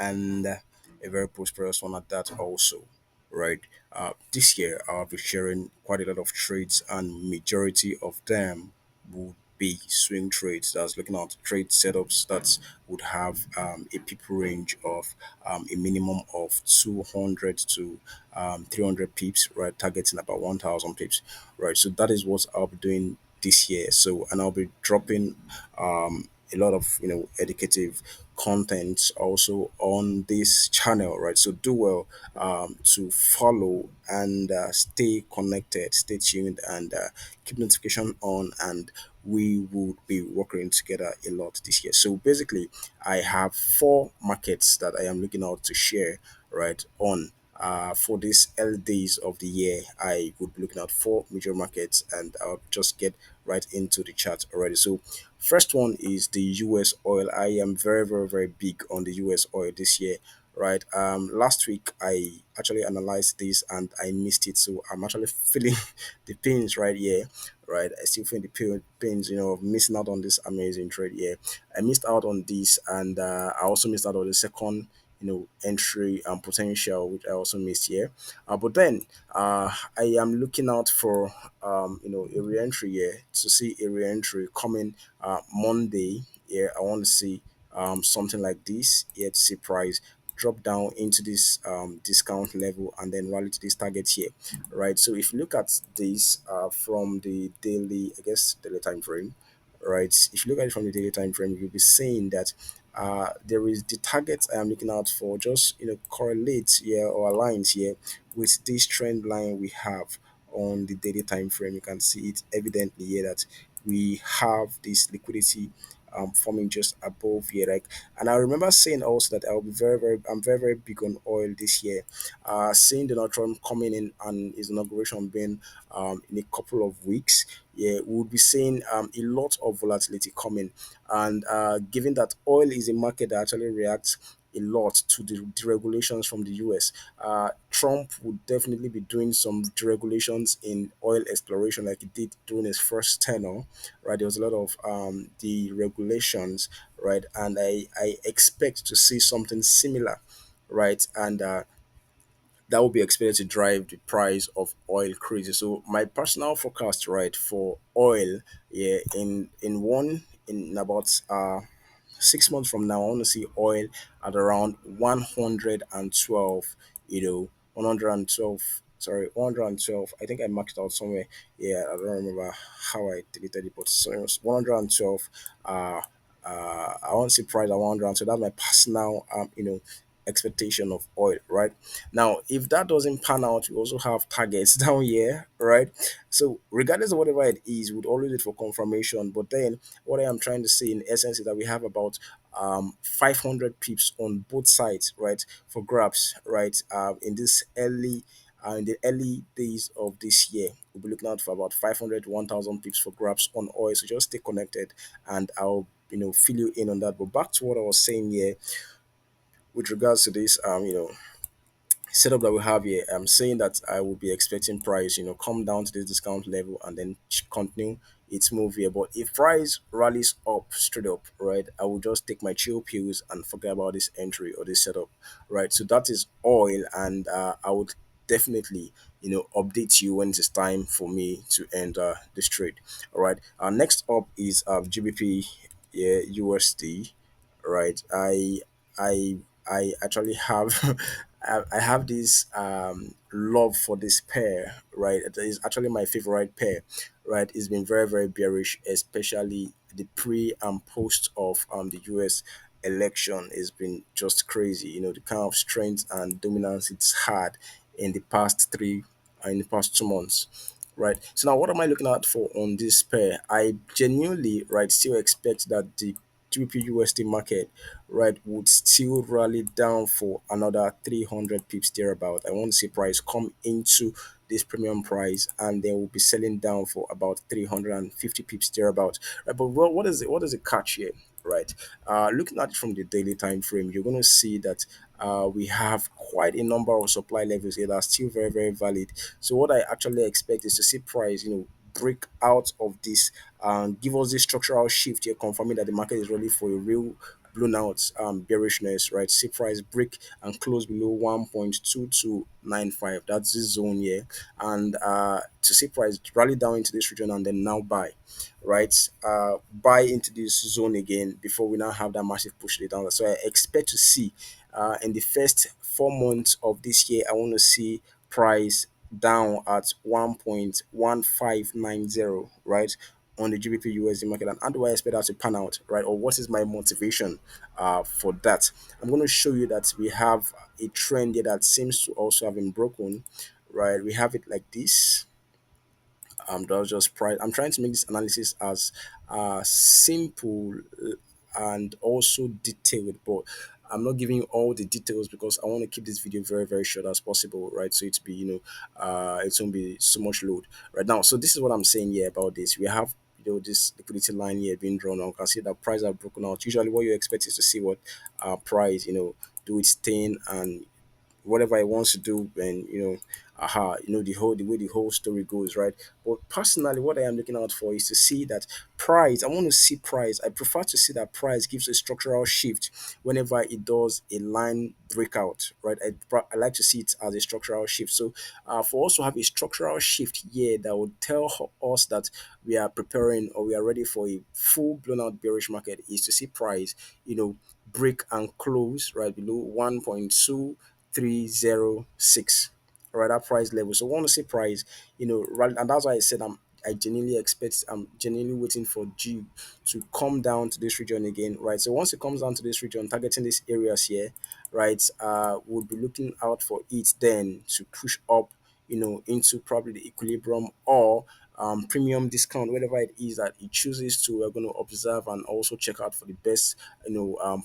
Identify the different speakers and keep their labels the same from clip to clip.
Speaker 1: and a very prosperous one at that also, right? This year I'll be sharing quite a lot of trades, and majority of them would be swing trades. That's looking at trade setups that would have a people range of a minimum of 200 to 300 pips, right? Targeting about 1,000 pips, right? So that is what I'll be doing this year. So, and I'll be dropping a lot of educative content also on this channel, right? So do well to follow and stay connected, stay tuned, and keep notification on, and we will be working together a lot this year. So basically, I have four markets that I am looking out to share right on. For these early days of the year, I would be looking at four major markets, and I'll just get right into the chart already. So, first one is the US oil. I am very, very, very big on the US oil this year, right? Last week I actually analyzed this and I missed it, so I'm actually feeling the pains right here, right? I still feel the pains, of missing out on this amazing trade here. I missed out on this, and I also missed out on the second entry and potential, which I also missed here. But then I am looking out for a re-entry here, to see a re-entry coming Monday. Yeah, I want to see something like this here, to see price drop down into this discount level and then rally to this target here, right? So if you look at this from the daily, I guess daily time frame, right? If you look at it from the daily time frame, you'll be seeing that there is the target I am looking out for, just correlates here or aligns here with this trend line we have on the daily time frame. You can see it evidently here that we have this liquidity forming just above here, like. And I remember saying also that I'm very, very big on oil this year. Seeing Donald Trump coming in and his inauguration being in a couple of weeks, yeah, we'll be seeing a lot of volatility coming. And given that oil is a market that actually reacts a lot to the deregulations from the US. Trump would definitely be doing some deregulations in oil exploration like he did during his first tenure, right? There was a lot of deregulations, right? And I expect to see something similar, right? And that will be expected to drive the price of oil crazy. So my personal forecast, right, for oil, yeah, in about 6 months from now, I want to see oil at around 112, 112. Sorry, 112. I think I marked it out somewhere. Yeah, I don't remember how I deleted it, but so it was 112. I want to see price at 100. So that's my personal, expectation of oil, right? Now, if that doesn't pan out, we also have targets down here, right? So, regardless of whatever it is, we'd always wait for confirmation. But then, what I am trying to say in essence is that we have about 500 pips on both sides, right, for grabs, right, in the early days of this year. We'll be looking out for about 500 to 1,000 pips for grabs on oil. So just stay connected, and I'll fill you in on that. But back to what I was saying here with regards to this setup that we have here. I'm saying that I will be expecting price, come down to this discount level and then continue its move here. But if price rallies up straight up, right, I will just take my chill pills and forget about this entry or this setup, right? So that is oil, and I would definitely update you when it is time for me to enter this trade. All right. Next up is GBP, yeah, USD, right? I actually have I have this love for this pair, right? It is actually my favorite pair, right? It's been very, very bearish, especially the pre and post of the US election has been just crazy. The kind of strength and dominance it's had in the past in the past 2 months. Right. So now what am I looking out for on this pair? I genuinely, right, still expect that the GBPUSD market, right, would still rally down for another 300 pips thereabout. I want to see price come into this premium price, and then we'll be selling down for about 350 pips thereabout. Right, but what is the catch here? Right, looking at it from the daily time frame, you're going to see that we have quite a number of supply levels here that are still very, very valid. So what I actually expect is to see price, break out of this and give us this structural shift here, confirming that the market is ready for a real blown out bearishness, right? See price break and close below 1.2295. That's this zone here. And to see price rally down into this region and then now buy, right? Buy into this zone again before we now have that massive push it down. So I expect to see in the first 4 months of this year, I want to see price down at 1.1590, right? On the GBP USD market. And how do I expect that to pan out, right? Or what is my motivation for that? I'm going to show you that we have a trend here that seems to also have been broken, right? We have it like this. That was just price. I'm trying to make this analysis as simple and also detailed, but I'm not giving you all the details because I want to keep this video very, very short as possible, right? So it's be, it won't be so much load right now. So this is what I'm saying here about this. We have this liquidity line here being drawn on. You can see that price are broken out. Usually, what you expect is to see what price do its thing and whatever it wants to do, and the way the whole story goes, right? But personally, what I am looking out for is to see that price. I want to see price. I prefer to see that price gives a structural shift whenever it does a line breakout, right? I like to see it as a structural shift. So for us to have a structural shift here that would tell us that we are preparing or we are ready for a full blown out bearish market is to see price, break and close right below 1.2306. All right, that price level. So, I want to see price, right, and that's why I said I genuinely expect, I'm genuinely waiting for G to come down to this region again, right? So once it comes down to this region, targeting these areas here, right, we'll be looking out for it then to push up, into probably the equilibrium or premium discount, whatever it is that it chooses to. We're going to observe and also check out for the best,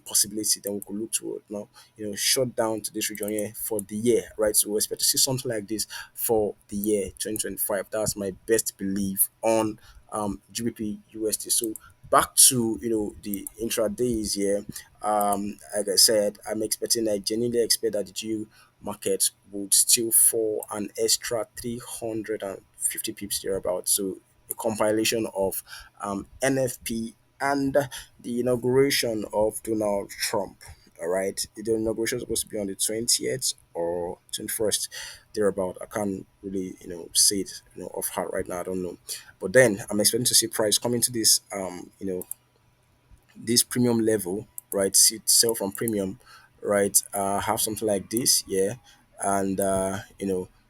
Speaker 1: possibility. Then we could look to now, shut down to this region here for the year, right? So we expect to see something like this for the year 2025. That's my best belief on GBP USD. So back to the intradays here. Like I said, I genuinely expect that the GU market would still fall an extra 350 pips thereabout. So a compilation of NFP and the inauguration of Donald Trump. All right, the inauguration is supposed to be on the 20th or 21st, thereabout. I can't really say it off heart right now. I don't know, but then I'm expecting to see price coming to this this premium level, right? Sell from premium, right? Have something like this, yeah, and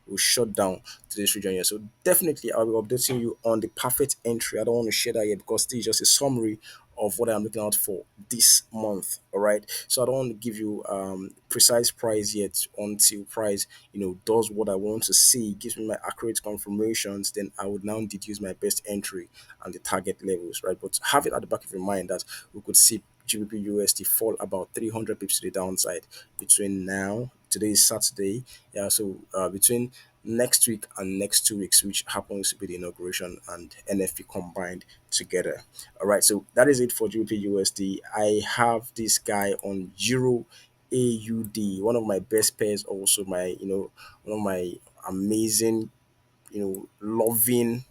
Speaker 1: we'll shut down to this region here. So definitely, I'll be updating you on the perfect entry. I don't want to share that yet because this is just a summary of what I'm looking out for this month. All right, so I don't want to give you precise price yet until price does what I want to see, gives me my accurate confirmations. Then I would now deduce my best entry and the target levels, right? But have it at the back of your mind that we could see GBP USD fall about 300 pips to the downside between now. Today is Saturday, yeah. So between next week and next 2 weeks, which happens to be the inauguration and NFP combined together. All right, so that is it for GBP USD. I have this guy on Euro AUD, one of my best pairs, also my one of my amazing loving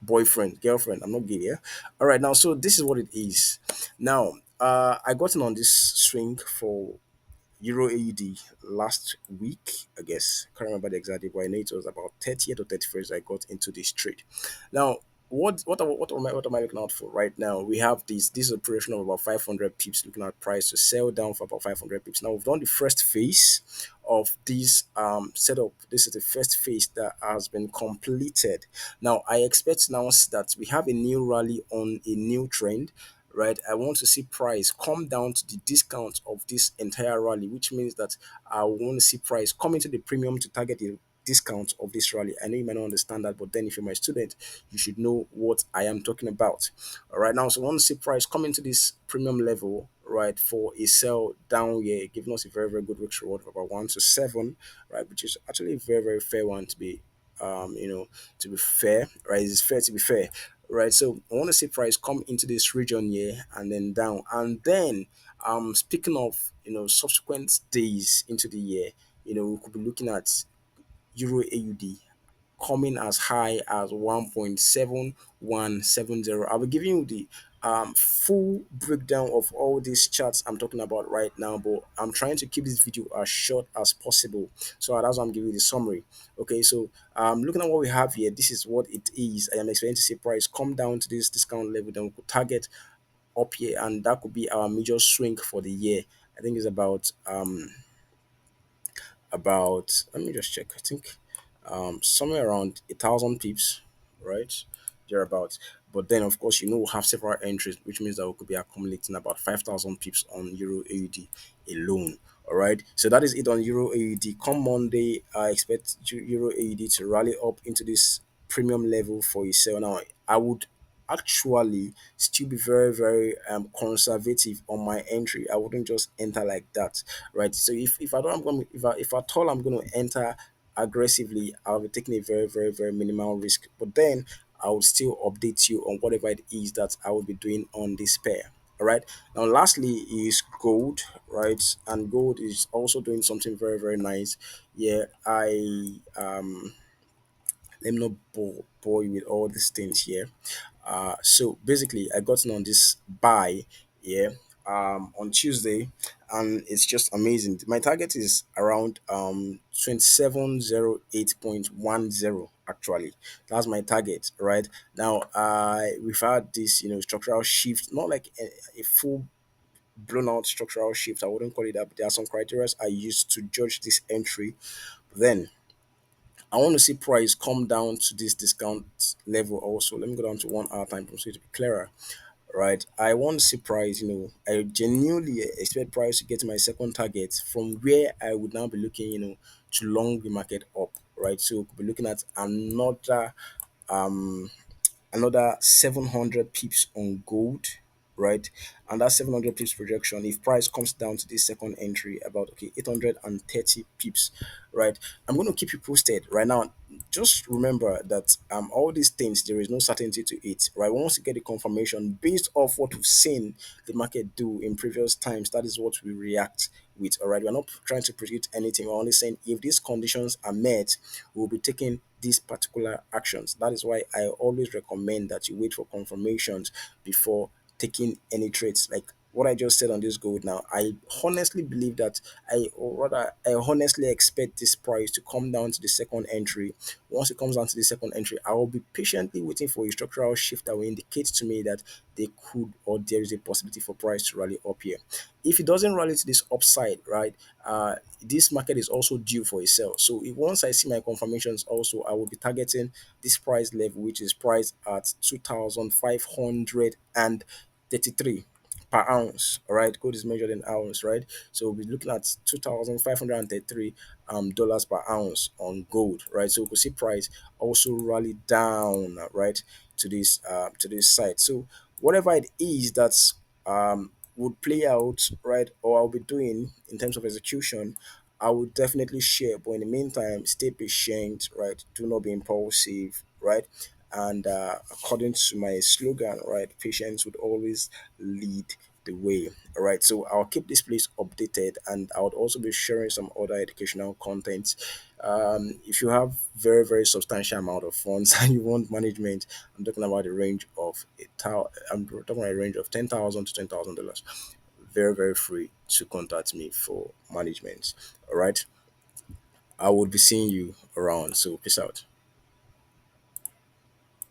Speaker 1: boyfriend, girlfriend. I'm not gay, yeah. All right, now so this is what it is. Now, I got in on this swing for Euro AUD last week, I guess. Can't remember the exact date, but I know it was about 30th or 31st I got into this trade. Now, what am I looking out for right now? We have this operation of about 500 pips, looking at price to sell down for about 500 pips. Now we've done the first phase of this setup. This is the first phase that has been completed. Now I expect now that we have a new rally on a new trend, right? I want to see price come down to the discount of this entire rally, which means that I want to see price come into the premium to target the discount of this rally. I know you might not understand that, but then if you're my student, you should know what I am talking about. All right, now, so I want to see price come into this premium level, right, for a sell down here, giving us a very, very good risk reward of about 1 to 7, right, which is actually a very, very fair one to be to be fair, right? It's fair to be fair, right? So I want to see price come into this region here and then down, and then speaking of subsequent days into the year, we could be looking at Euro AUD coming as high as 1.7170. I'll be giving you the full breakdown of all these charts I'm talking about right now, but I'm trying to keep this video as short as possible. So that's why I'm giving you the summary. Okay, so looking at what we have here, this is what it is. I am expecting to see price come down to this discount level, then we could target up here, and that could be our major swing for the year. I think it's about let me just check. I think somewhere around 1,000 pips, right? Thereabouts. But then of course we have several entries, which means that we could be accumulating about 5,000 pips on Euro AUD alone. All right, so that is it on Euro AUD. Come Monday, I expect Euro AUD to rally up into this premium level for a sell. Now, I would actually still be very very conservative on my entry. I wouldn't just enter like that, right? So if I don't I'm going if at all I'm going to enter aggressively, I'll be taking a very very very minimal risk, but then I will still update you on whatever it is that I will be doing on this pair. All right, now lastly is gold, right? And gold is also doing something very very nice. Yeah, let me not bore you with all these things here. So basically, I got in on this buy, yeah, on Tuesday, and it's just amazing. My target is around 2708.10. Actually, that's my target right now. We've had this structural shift, not like a full blown out structural shift. I wouldn't call it that, but there are some criteria I use to judge this entry. Then I want to see price come down to this discount level also. Let me go down to 1 hour time frame so it to be clearer. Right. I want to see price, I genuinely expect price to get to my second target from where I would now be looking, to long the market up. Right. So we could be looking at um another 700 pips on gold, right? And that 700 pips projection, if price comes down to this second entry, about 830 pips, right? I'm going to keep you posted right now. Just remember that all these things, there is no certainty to it, right? Once you get the confirmation based off what we've seen the market do in previous times, that is what we react with. All right, we're not trying to predict anything. We're only saying if these conditions are met, we'll be taking these particular actions. That is why I always recommend that you wait for confirmations before taking any trades. Like what I just said on this gold now, I honestly believe that or rather, I honestly expect this price to come down to the second entry. Once it comes down to the second entry, I will be patiently waiting for a structural shift that will indicate to me that they could or there is a possibility for price to rally up here. If it doesn't rally to this upside, right, this market is also due for a sell. So if once I see my confirmations also, I will be targeting this price level, which is priced at 2,533 per ounce. All right, gold is measured in ounce, right? So we'll be looking at 2,533 dollars per ounce on gold, right? So we could see price also rally down, right, to this side. So whatever it is that's would play out, right, or I'll be doing in terms of execution, I would definitely share. But in the meantime, stay patient, right? Do not be impulsive, right? And according to my slogan, right, patience would always lead the way. All right, so I'll keep this place updated, and I would also be sharing some other educational content. If you have very very substantial amount of funds and you want management, I'm talking about a range of I'm talking about a range of $10,000 to $10,000. Very very free to contact me for management. All right, I would be seeing you around. So peace out.